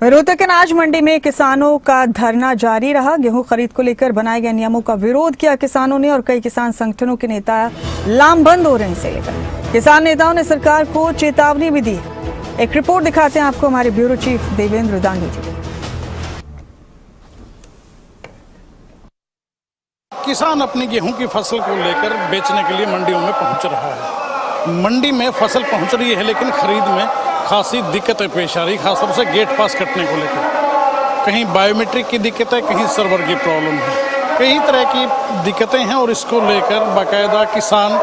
रोहतक के अनाज मंडी में किसानों का धरना जारी रहा। गेहूं खरीद को लेकर बनाए गए नियमों का विरोध किया किसानों ने और कई किसान संगठनों के नेता लामबंद हो रहे हैं इसे लेकर। किसान नेताओं ने सरकार को चेतावनी भी दी। एक रिपोर्ट दिखाते हैं आपको हमारे ब्यूरो चीफ देवेंद्र दांगी जी। किसान अपनी गेहूं की फसल को लेकर बेचने के लिए मंडियों में पहुंच रहा है। मंडी में फसल पहुंच रही है लेकिन खरीद में खासी दिक्कतें पेश आ रही, खासतौर से गेट पास कटने को लेकर। कहीं बायोमेट्रिक की दिक्कत है, कहीं सर्वर की प्रॉब्लम है, कई तरह की दिक्कतें हैं और इसको लेकर बाकायदा किसान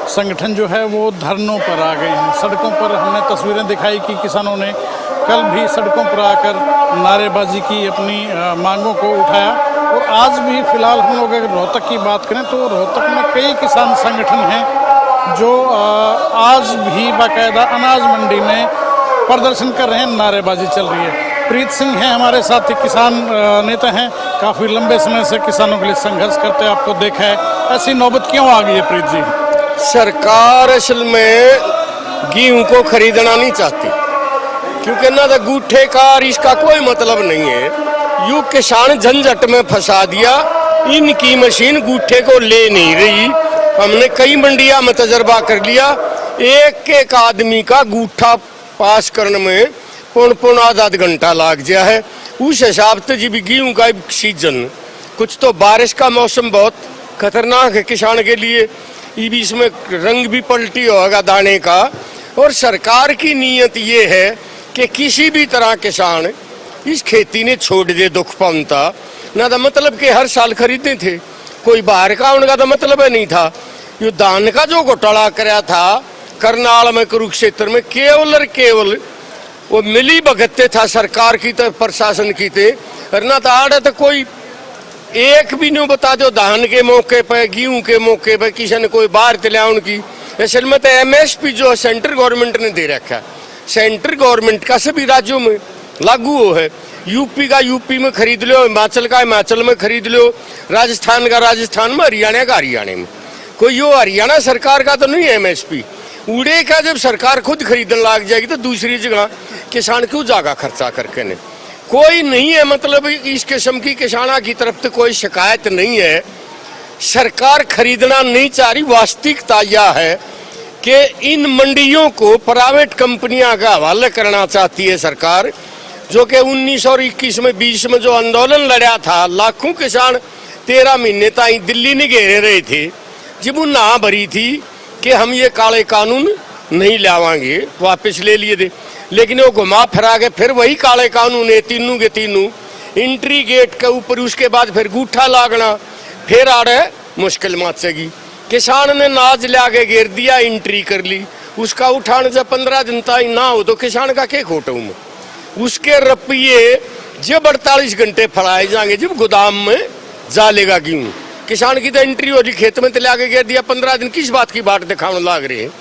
संगठन जो है वो धरनों पर आ गए हैं। सड़कों पर हमने तस्वीरें दिखाई कि किसानों ने कल भी सड़कों पर आकर नारेबाजी की, अपनी मांगों को उठाया। और आज भी फिलहाल हम लोग अगर रोहतक की बात करें तो रोहतक में कई किसान संगठन हैं जो आज भी बाकायदा अनाज मंडी में प्रदर्शन कर रहे हैं, नारेबाजी चल रही है। प्रीत सिंह हैं हमारे साथ, किसान नेता हैं, काफ़ी लंबे समय से किसानों के लिए संघर्ष करते आपको देखा है। ऐसी नौबत क्यों आ गई है प्रीत जी? सरकार असल में गेहूं को खरीदना नहीं चाहती, क्योंकि ना तो गूठे का इसका कोई मतलब नहीं है। यू किसान झंझट में फंसा दिया, इनकी मशीन गूठे को ले नहीं रही। हमने कई मंडिया में तजर्बा कर लिया, एक एक आदमी का गूठा पास करने में पौन आधा घंटा लग गया है। उस हिसाब से जी भी गेहूं का सीजन, कुछ तो बारिश का मौसम बहुत खतरनाक है किसान के लिए, ये भी इसमें रंग भी पलटी होगा दाने का। और सरकार की नीयत ये है कि किसी भी तरह किसान इस खेती ने छोड़ दे दुख पाउनता ना, तो मतलब कि हर साल खरीदते थे, कोई बाहर का उनका तो मतलब है नहीं था। ये दान का जो घोटाला कराया था करनाल में, कुरुक्षेत्र में, केवल और केवल वो मिली भगते था सरकार की तो प्रशासन की थे। ना तो आड़ तो कोई एक भी नहीं बता दो धान के मौके पर, गेहूं के मौके पर किसी ने कोई बाहर तला उनकी। असल में तो MSP जो सेंट्रल गवर्नमेंट ने दे रखा है, सेंट्रल गवर्नमेंट का सभी राज्यों में लागू हो है। यूपी का यूपी में खरीद लो, हिमाचल का हिमाचल में खरीद लो, राजस्थान का राजस्थान में, हरियाणा का हरियाणा में। कोई यो हरियाणा सरकार का तो नहीं है MSP। उड़े का जब सरकार खुद खरीदने लग जाएगी तो दूसरी जगह किसान क्यों जागा खर्चा करके ने? कोई नहीं है, मतलब इस किस्म की किसाना की तरफ से कोई शिकायत नहीं है। सरकार खरीदना नहीं चाह रही। वास्तविकता यह है कि इन मंडियों को प्राइवेट कंपनियां का हवाले करना चाहती है सरकार, जो कि 19 और 21 में 20 में जो आंदोलन लड़ा था, लाखों किसान 13 महीने तक दिल्ली नहीं घेरे रहे थे, जब वो ना भरी थी कि हम ये काले कानून नहीं लावांगे, वापस ले लिए थे। लेकिन वो घुमा फिरा के फिर वही काले कानून है, तीनों के तीनों एंट्री गेट के ऊपर, उसके बाद फिर गूठा लागना, फिर आ रहे मुश्किल मचेगी। किसान ने नाज ला के घेर दिया, एंट्री कर ली, उसका उठान जब 15 दिन तक ना हो तो किसान का क्या खोटू में? उसके रुपये जब 48 घंटे फड़ाए जाएंगे जब गोदाम में जा लेगा गेहूं। किसान की तो एंट्री होगी, खेत में तो ला के घेर दिया, 15 दिन किस बात की बाट दिखाने लग रहे हैं?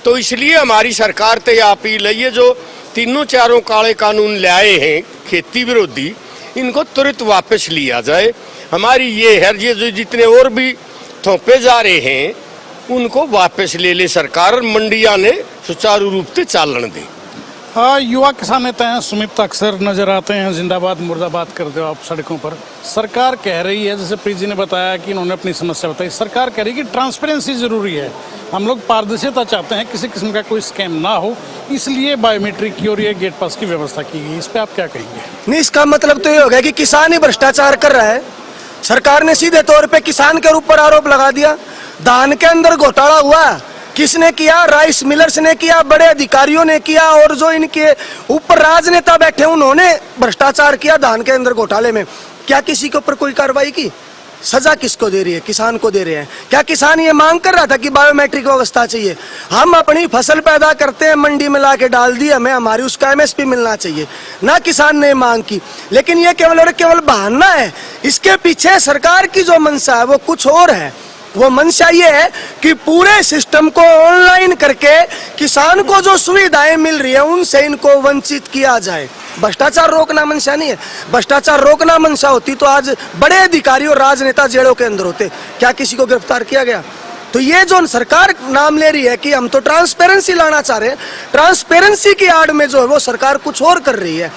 तो इसलिए हमारी सरकार से यह अपील है, ये जो तीनों चारों काले कानून लाए हैं खेती विरोधी, इनको तुरंत वापस लिया जाए। हमारी ये है, ये जो जितने और भी थोपे जा रहे हैं उनको वापस ले ले सरकार, और मंडिया ने सुचारू रूप से चालन दे। हाँ, युवा किसान नेता हैं सुमित, अक्सर नजर आते हैं, जिंदाबाद मुर्दाबाद करते हो आप सड़कों पर। सरकार कह रही है, जैसे प्रीत जी ने बताया कि इन्होंने अपनी समस्या बताई, सरकार कह रही है कि ट्रांसपेरेंसी जरूरी है, हम लोग पारदर्शिता चाहते हैं, किसी किस्म का कोई स्कैम ना हो, इसलिए बायोमेट्रिक की और ये गेट पास की व्यवस्था की गई। इस पर आप क्या कहेंगे? नहीं, इसका मतलब तो ये हो गया कि किसान ही भ्रष्टाचार कर रहा है। सरकार ने सीधे तौर पे किसान के ऊपर आरोप लगा दिया। धान के अंदर घोटाला हुआ, किसने किया? राइस मिलर्स ने किया, बड़े अधिकारियों ने किया, और जो इनके ऊपर राजनेता बैठे उन्होंने भ्रष्टाचार किया धान के अंदर घोटाले में। क्या किसी के ऊपर कोई कार्रवाई की? सजा किसको दे रही है? किसान को दे रहे हैं। क्या किसान ये मांग कर रहा था कि बायोमेट्रिक व्यवस्था चाहिए? हम अपनी फसल पैदा करते हैं, मंडी में ला के डाल दी, हमें हमारी उसका MSP मिलना चाहिए, ना किसान ने मांग की। लेकिन ये केवल और केवल बहाना है। इसके पीछे सरकार की जो मंशा है वो कुछ और है। वो मंशा ये है कि पूरे सिस्टम को ऑनलाइन करके किसान को जो सुविधाएं मिल रही है उनसे इनको वंचित किया जाए। भ्रष्टाचार रोकना मंशा नहीं है। भ्रष्टाचार रोकना मंशा होती तो आज बड़े अधिकारी और राजनेता जेलों के अंदर होते। क्या किसी को गिरफ्तार किया गया? तो ये जो सरकार नाम ले रही है कि हम तो ट्रांसपेरेंसी लाना चाह रहे हैं, ट्रांसपेरेंसी की आड़ में जो है वो सरकार कुछ और कर रही है।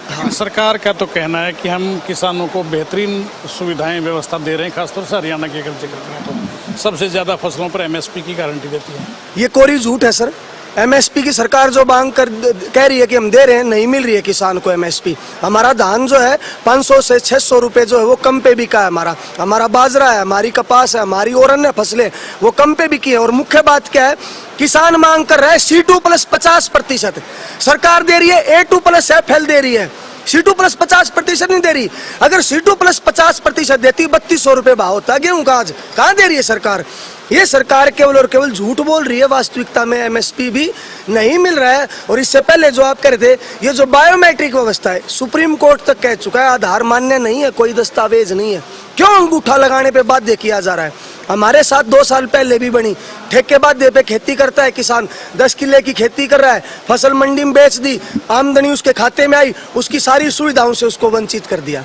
लेकिन सरकार का तो कहना है कि हम किसानों को बेहतरीन सुविधाएं व्यवस्था दे रहे हैं। खासतौर से हरियाणा की अगर जिक्र करें तो सबसे ज़्यादा फसलों पर एमएसपी की गारंटी देती है। ये कोरी झूठ है सर। एमएसपी की सरकार जो मांग कर कह रही है कि हम दे रहे हैं, नहीं मिल रही है किसान को एमएसपी। हमारा धान जो है 500 से 600 रुपए जो है वो कम पे बिका है। हमारा बाजरा है, हमारी कपास है, हमारी और अन्य फसलें वो कम पे बिकी है। और मुख्य बात क्या है, किसान मांग कर रहा है C2 प्लस 50%, सरकार दे रही है A2 प्लस FL दे रही है, C2 प्लस 50% नहीं दे रही। अगर C2 प्लस 50% देती 3200 रुपए भाव होता गेहूं का, आज कहाँ दे रही है सरकार। ये सरकार केवल और केवल झूठ बोल रही है। वास्तविकता में एमएसपी भी नहीं मिल रहा है। और इससे पहले जो आप कह रहे थे, ये जो बायोमेट्रिक व्यवस्था है, सुप्रीम कोर्ट तक कह चुका है आधार मान्य नहीं है, कोई दस्तावेज नहीं है, क्यों अंगूठा लगाने पे बाध्य किया जा रहा है। हमारे साथ 2 साल पहले भी बनी, ठेके बाध्य पे खेती करता है किसान, 10 किले की खेती कर रहा है, फसल मंडी में बेच दी, आमदनी उसके खाते में आई, उसकी सारी सुविधाओं से उसको वंचित कर दिया।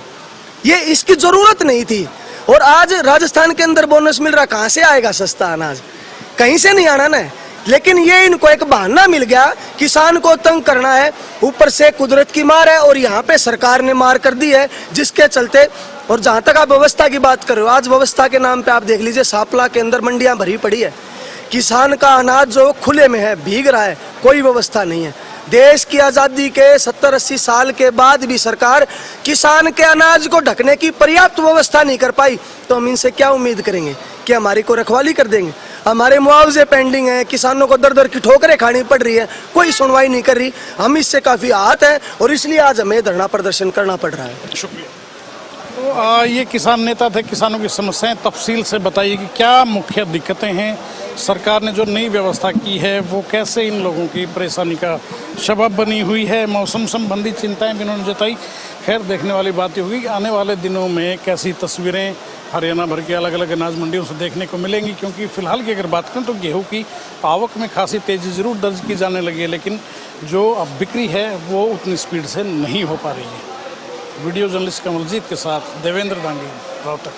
ये इसकी जरूरत नहीं थी। और आज राजस्थान के अंदर बोनस मिल रहा, कहाँ से आएगा सस्ता अनाज, कहीं से नहीं आना ना। लेकिन ये इनको एक बहाना मिल गया, किसान को तंग करना है, ऊपर से कुदरत की मार है और यहाँ पे सरकार ने मार कर दी है, जिसके चलते। और जहाँ तक आप व्यवस्था की बात कर रहे हो, आज व्यवस्था के नाम पे आप देख लीजिए, सांपला के अंदर मंडियां भरी पड़ी है, किसान का अनाज जो खुले में है, भीग रहा है, कोई व्यवस्था नहीं है। देश की आज़ादी के 70-80 साल के बाद भी सरकार किसान के अनाज को ढकने की पर्याप्त व्यवस्था नहीं कर पाई, तो हम इनसे क्या उम्मीद करेंगे कि हमारी को रखवाली कर देंगे। हमारे मुआवजे पेंडिंग हैं, किसानों को दर दर की ठोकरें खानी पड़ रही है, कोई सुनवाई नहीं कर रही। हम इससे काफ़ी आहत हैं और इसलिए आज हमें धरना प्रदर्शन करना पड़ रहा है। शुक्रिया। तो ये किसान नेता थे, किसानों की समस्याएं तफसील से बताइए कि क्या मुख्य दिक्कतें हैं, सरकार ने जो नई व्यवस्था की है वो कैसे इन लोगों की परेशानी का सबब बनी हुई है। मौसम संबंधी चिंताएं भी उन्होंने जताई। खैर, देखने वाली बात ये होगी कि आने वाले दिनों में कैसी तस्वीरें हरियाणा भर की अलग अलग अनाज मंडियों से देखने को मिलेंगी, क्योंकि फिलहाल की अगर बात करें तो गेहूं की आवक में खासी तेज़ी ज़रूर दर्ज की जाने लगी है, लेकिन जो अब बिक्री है वो उतनी स्पीड से नहीं हो पा रही है। वीडियो जर्नलिस्ट कमलजीत के साथ देवेंद्र डांगी, रोहतक।